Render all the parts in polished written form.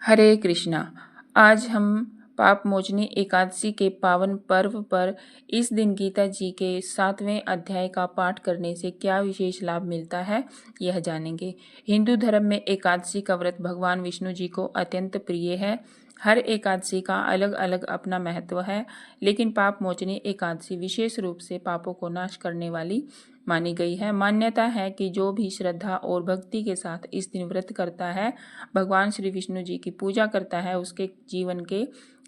हरे कृष्णा। आज हम पाप मोचनी एकादशी के पावन पर्व पर इस दिन गीता जी के 7वें अध्याय का पाठ करने से क्या विशेष लाभ मिलता है, यह जानेंगे। हिंदू धर्म में एकादशी का व्रत भगवान विष्णु जी को अत्यंत प्रिय है। हर एकादशी का अलग अलग अपना महत्व है, लेकिन पाप मोचनी एकादशी विशेष रूप से पापों को नाश करने वाली मानी गई है। मान्यता है कि जो भी श्रद्धा और भक्ति के साथ इस दिन व्रत करता है, भगवान श्री विष्णु जी की पूजा करता है, उसके जीवन के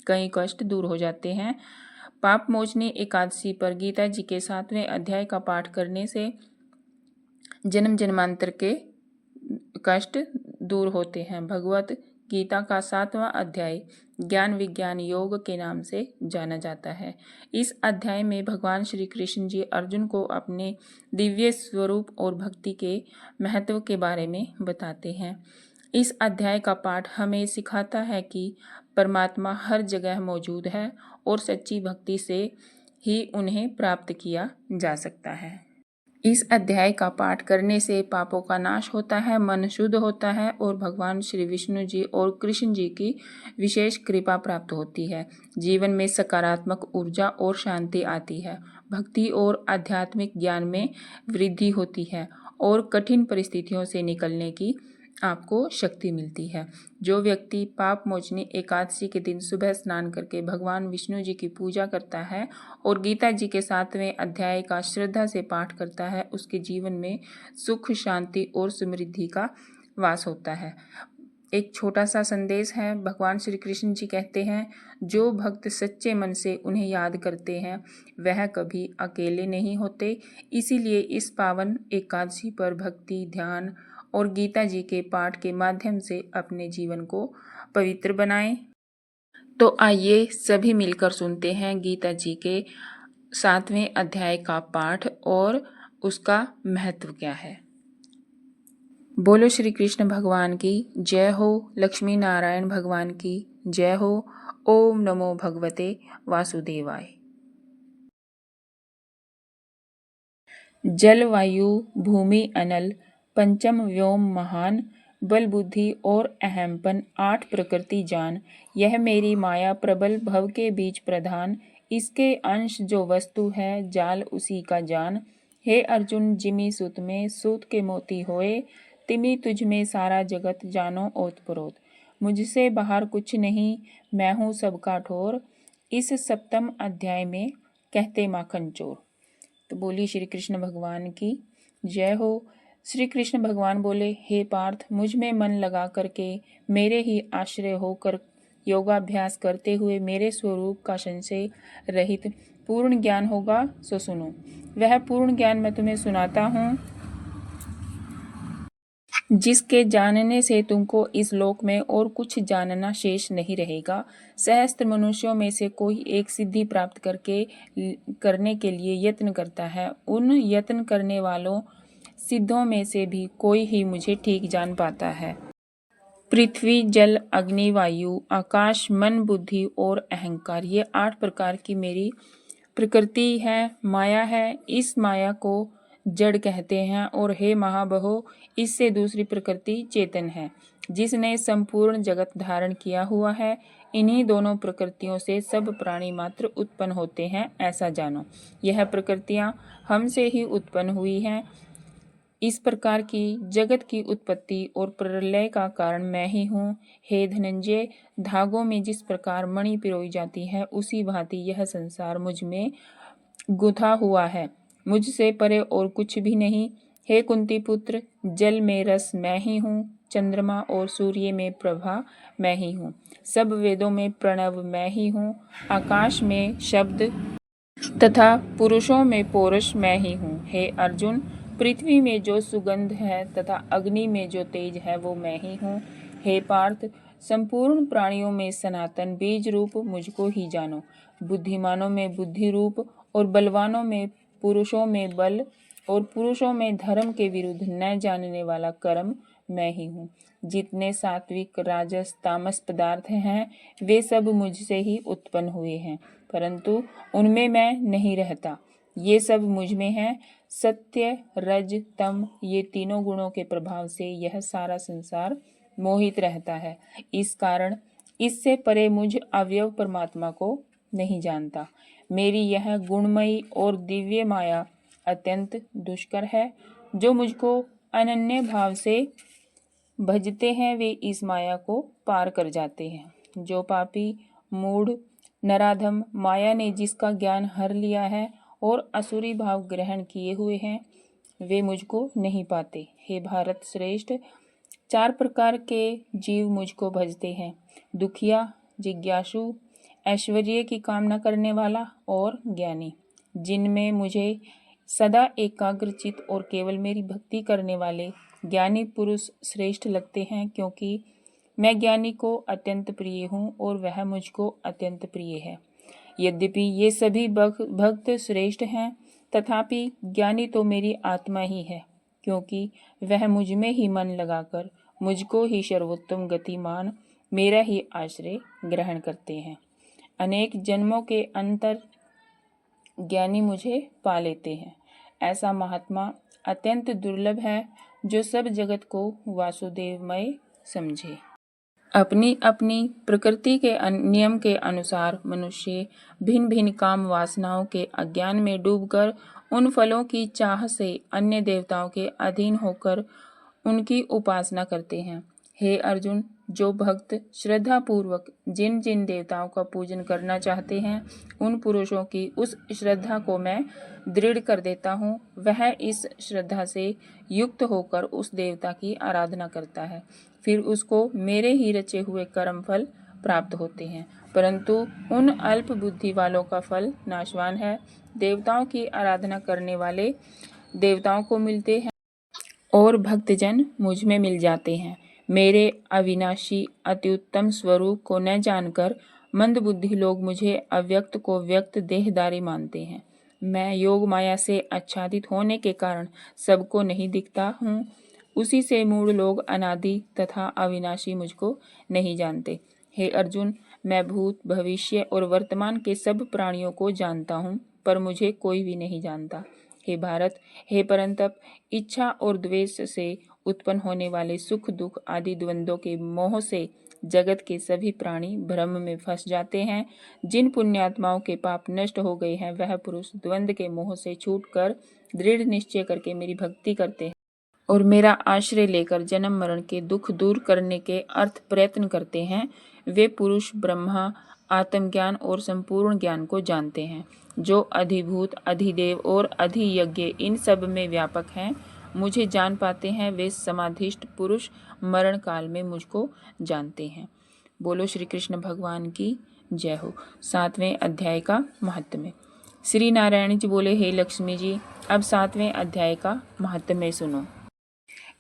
कई कष्ट दूर हो जाते हैं। पाप मोचनी एकादशी पर गीता जी के 7वें अध्याय का पाठ करने से जन्म जन्मांतर के कष्ट दूर होते हैं। भगवत गीता का 7वां अध्याय ज्ञान विज्ञान योग के नाम से जाना जाता है। इस अध्याय में भगवान श्री कृष्ण जी अर्जुन को अपने दिव्य स्वरूप और भक्ति के महत्व के बारे में बताते हैं। इस अध्याय का पाठ हमें सिखाता है कि परमात्मा हर जगह मौजूद है और सच्ची भक्ति से ही उन्हें प्राप्त किया जा सकता है। इस अध्याय का पाठ करने से पापों का नाश होता है, मन शुद्ध होता है और भगवान श्री विष्णु जी और कृष्ण जी की विशेष कृपा प्राप्त होती है। जीवन में सकारात्मक ऊर्जा और शांति आती है। भक्ति और आध्यात्मिक ज्ञान में वृद्धि होती है और कठिन परिस्थितियों से निकलने की आपको शक्ति मिलती है। जो व्यक्ति पाप मोचनी एकादशी के दिन सुबह स्नान करके भगवान विष्णु जी की पूजा करता है और गीता जी के 7वें अध्याय का श्रद्धा से पाठ करता है, उसके जीवन में सुख, शांति और समृद्धि का वास होता है। एक छोटा सा संदेश है। भगवान श्री कृष्ण जी कहते हैं, जो भक्त सच्चे मन से उन्हें याद करते हैं वह कभी अकेले नहीं होते। इसीलिए इस पावन एकादशी पर भक्ति, ध्यान और गीता जी के पाठ के माध्यम से अपने जीवन को पवित्र बनाएं। तो आइए सभी मिलकर सुनते हैं गीता जी के 7वें अध्याय का पाठ और उसका महत्व क्या है। बोलो श्री कृष्ण भगवान की जय हो। लक्ष्मी नारायण भगवान की जय हो। ओम नमो भगवते वासुदेवाय। जल वायु भूमि अनल पंचम व्योम महान, बल बुद्धि और अहमपन 8 प्रकृति जान। यह मेरी माया प्रबल भव के बीच प्रधान, इसके अंश जो वस्तु है जाल उसी का जान। हे अर्जुन जिमि सुत में सूत के मोती होए, तिमि तुझ में सारा जगत जानो ओतप्रोत। मुझसे बाहर कुछ नहीं, मैं हूँ सबका ठोर। इस 7वें अध्याय में कहते माखन चोर। तो बोली श्री कृष्ण भगवान की जय हो। श्री कृष्ण भगवान बोले, हे पार्थ, मुझ में मन लगा करके मेरे ही आश्रय होकर योगाभ्यास करते हुए मेरे स्वरूप का संशय रहित पूर्ण ज्ञान होगा सो सुनो। वह पूर्ण ज्ञान मैं तुम्हें सुनाता हूँ, जिसके जानने से तुमको इस लोक में और कुछ जानना शेष नहीं रहेगा। सहस्त्र मनुष्यों में से कोई एक सिद्धि प्राप्त करने के लिए यत्न करता है। उन यत्न करने वालों सिद्धों में से भी कोई ही मुझे ठीक जान पाता है। पृथ्वी, जल, अग्नि, वायु, आकाश, मन, बुद्धि और अहंकार, ये 8 प्रकार की मेरी प्रकृति है, माया है। इस माया को जड़ कहते हैं और हे महाबहो, इससे दूसरी प्रकृति चेतन है, जिसने संपूर्ण जगत धारण किया हुआ है। इन्हीं दोनों प्रकृतियों से सब प्राणी मात्र उत्पन्न होते हैं, ऐसा जानो। यह प्रकृतियां हमसे ही उत्पन्न हुई हैं। इस प्रकार की जगत की उत्पत्ति और प्रलय का कारण मैं ही हूँ। हे धनंजय, धागों में जिस प्रकार मणि पिरोई जाती है, उसी भांति यह संसार मुझ में गुंथा हुआ है। मुझसे परे और कुछ भी नहीं। हे कुंती पुत्र, जल में रस मैं ही हूँ, चंद्रमा और सूर्य में प्रभा मैं ही हूँ, सब वेदों में प्रणव मैं ही हूँ, आकाश में शब्द तथा पुरुषों में पौरुष मैं ही हूँ। हे अर्जुन, पृथ्वी में जो सुगंध है तथा अग्नि में जो तेज है वो मैं ही हूँ। हे पार्थ, संपूर्ण प्राणियों में सनातन बीज रूप मुझको ही जानो। बुद्धिमानों में बुद्धि रूप और बलवानों में, पुरुषों में बल और पुरुषों में धर्म के विरुद्ध न जानने वाला कर्म मैं ही हूँ। जितने सात्विक, राजस, तामस पदार्थ हैं वे सब मुझसे ही उत्पन्न हुए हैं, परंतु उनमें मैं नहीं रहता। ये सब मुझ में है। सत्य, रज, तम, ये तीनों गुणों के प्रभाव से यह सारा संसार मोहित रहता है। इस कारण इससे परे मुझ अवयव परमात्मा को नहीं जानता। मेरी यह गुणमयी और दिव्य माया अत्यंत दुष्कर है। जो मुझको अनन्य भाव से भजते हैं वे इस माया को पार कर जाते हैं। जो पापी मूढ़ नराधम माया ने जिसका ज्ञान हर लिया है और असुरी भाव ग्रहण किए हुए हैं वे मुझको नहीं पाते। हे भारत श्रेष्ठ, 4 प्रकार के जीव मुझको भजते हैं, दुखिया, जिज्ञासु, ऐश्वर्य की कामना करने वाला और ज्ञानी। जिनमें मुझे सदा एकाग्रचित और केवल मेरी भक्ति करने वाले ज्ञानी पुरुष श्रेष्ठ लगते हैं, क्योंकि मैं ज्ञानी को अत्यंत प्रिय हूँ और वह मुझको अत्यंत प्रिय है। यद्यपि ये सभी भक्त श्रेष्ठ हैं, तथापि ज्ञानी तो मेरी आत्मा ही है, क्योंकि वह मुझ में ही मन लगाकर मुझको ही सर्वोत्तम गति मान मेरा ही आश्रय ग्रहण करते हैं। अनेक जन्मों के अंतर ज्ञानी मुझे पा लेते हैं। ऐसा महात्मा अत्यंत दुर्लभ है जो सब जगत को वासुदेवमय समझे। अपनी अपनी प्रकृति के नियम के अनुसार मनुष्य भिन्न भिन्न काम वासनाओं के अज्ञान में डूबकर उन फलों की चाह से अन्य देवताओं के अधीन होकर उनकी उपासना करते हैं। हे अर्जुन, जो भक्त श्रद्धा पूर्वक जिन जिन देवताओं का पूजन करना चाहते हैं उन पुरुषों की उस श्रद्धा को मैं दृढ़ कर देता हूँ। वह इस श्रद्धा से युक्त होकर उस देवता की आराधना करता है, फिर उसको मेरे ही रचे हुए कर्म फल प्राप्त होते हैं। परंतु उन अल्प बुद्धि वालों का फल नाशवान है। देवताओं की आराधना करने वाले देवताओं को मिलते हैं और भक्तजन मुझ में मिल जाते हैं। मेरे अविनाशी अत्युत्तम स्वरूप को न जानकर मंदबुद्धि लोग मुझे अव्यक्त को व्यक्त देहधारी मानते हैं। मैं योग माया से आच्छादित होने के कारण सबको नहीं दिखता हूँ। उसी से मूढ़ लोग अनादि तथा अविनाशी मुझको नहीं जानते। हे अर्जुन, मैं भूत भविष्य और वर्तमान के सब प्राणियों को जानता हूँ, पर मुझे कोई भी नहीं जानता। हे भारत, हे परंतप, इच्छा और द्वेष से उत्पन्न होने वाले सुख दुख आदि द्वंद्वों के मोह से जगत के सभी प्राणी भ्रम में फंस जाते हैं। जिन पुण्यात्माओं के पाप नष्ट हो गए हैं वह पुरुष द्वंद्व के मोह से छूटकर दृढ़ निश्चय करके मेरी भक्ति करते हैं और मेरा आश्रय लेकर जन्म मरण के दुख दूर करने के अर्थ प्रयत्न करते हैं। वे पुरुष ब्रह्मा, आत्मज्ञान और संपूर्ण ज्ञान को जानते हैं। जो अधिभूत, अधिदेव और अधियज्ञ इन सब में व्यापक हैं, मुझे जान पाते हैं। वे समाधिष्ठ पुरुष मरण काल में मुझको जानते हैं। बोलो श्री कृष्ण भगवान की जय हो। 7वें अध्याय का महात्म्य। श्री नारायण जी बोले, हे लक्ष्मी जी, अब 7वें अध्याय का महात्म्य सुनो।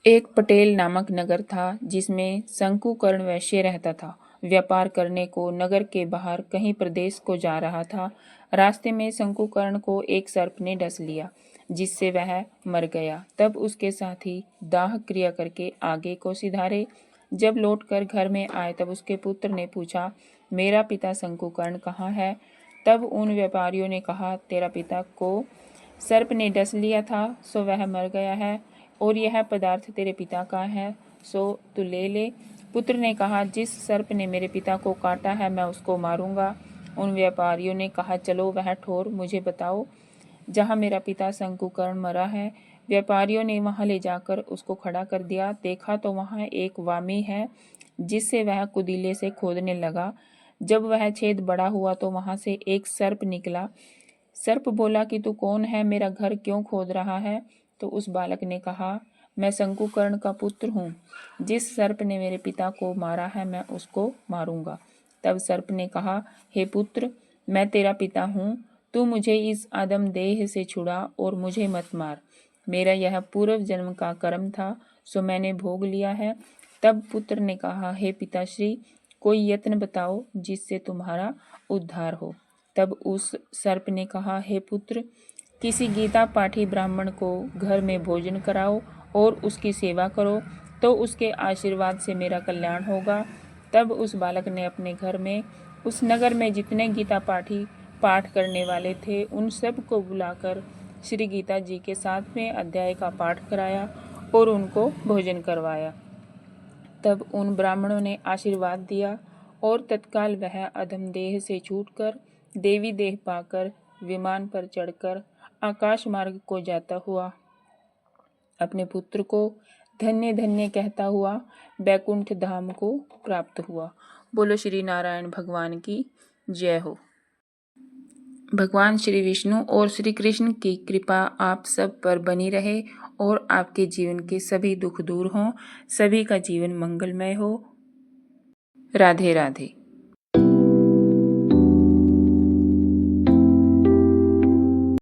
एक पटेल नामक नगर था जिसमें शंकुकर्ण वैश्य रहता था। व्यापार करने को नगर के बाहर कहीं प्रदेश को जा रहा था। रास्ते में शंकुकर्ण को एक सर्प ने डस लिया, जिससे वह मर गया। तब उसके साथी दाह क्रिया करके आगे को सिधारे। जब लौटकर घर में आए तब उसके पुत्र ने पूछा, मेरा पिता शंकुकर्ण कहाँ है? तब उन व्यापारियों ने कहा, तेरा पिता को सर्प ने डस लिया था, सो वह मर गया है, और यह पदार्थ तेरे पिता का है, सो तू ले ले। पुत्र ने कहा, जिस सर्प ने मेरे पिता को काटा है मैं उसको मारूंगा। उन व्यापारियों ने कहा, चलो वह ठोर मुझे बताओ जहाँ मेरा पिता शंकुकर्ण मरा है। व्यापारियों ने वहां ले जाकर उसको खड़ा कर दिया। देखा तो वहां एक वामी है, जिससे वह कुदीले से खोदने लगा। जब वह छेद बड़ा हुआ तो वहां से एक सर्प निकला। सर्प बोला कि तू कौन है, मेरा घर क्यों खोद रहा है? तो उस बालक ने कहा, मैं शंकुकर्ण का पुत्र हूँ। जिस सर्प ने मेरे पिता को मारा है मैं उसको मारूंगा। तब सर्प ने कहा, हे पुत्र, मैं तेरा पिता हूँ, तू मुझे इस आदम देह से छुड़ा और मुझे मत मार। मेरा यह पूर्व जन्म का कर्म था, सो मैंने भोग लिया है। तब पुत्र ने कहा, हे पिताश्री, कोई यत्न बताओ जिससे तुम्हारा उद्धार हो। तब उस सर्प ने कहा, हे पुत्र, किसी गीता पाठी ब्राह्मण को घर में भोजन कराओ और उसकी सेवा करो, तो उसके आशीर्वाद से मेरा कल्याण होगा। तब उस बालक ने अपने घर में उस नगर में जितने गीता पाठी पाठ करने वाले थे उन सब को बुलाकर श्री गीता जी के 7वें अध्याय का पाठ कराया और उनको भोजन करवाया। तब उन ब्राह्मणों ने आशीर्वाद दिया और तत्काल वह अधम देह से छूटकर देवी देह पाकर विमान पर चढ़कर आकाश मार्ग को जाता हुआ अपने पुत्र को धन्य धन्य कहता हुआ बैकुंठ धाम को प्राप्त हुआ। बोलो श्री नारायण भगवान की जय हो। भगवान श्री विष्णु और श्री कृष्ण की कृपा आप सब पर बनी रहे और आपके जीवन के सभी दुख दूर हों, सभी का जीवन मंगलमय हो। राधे राधे।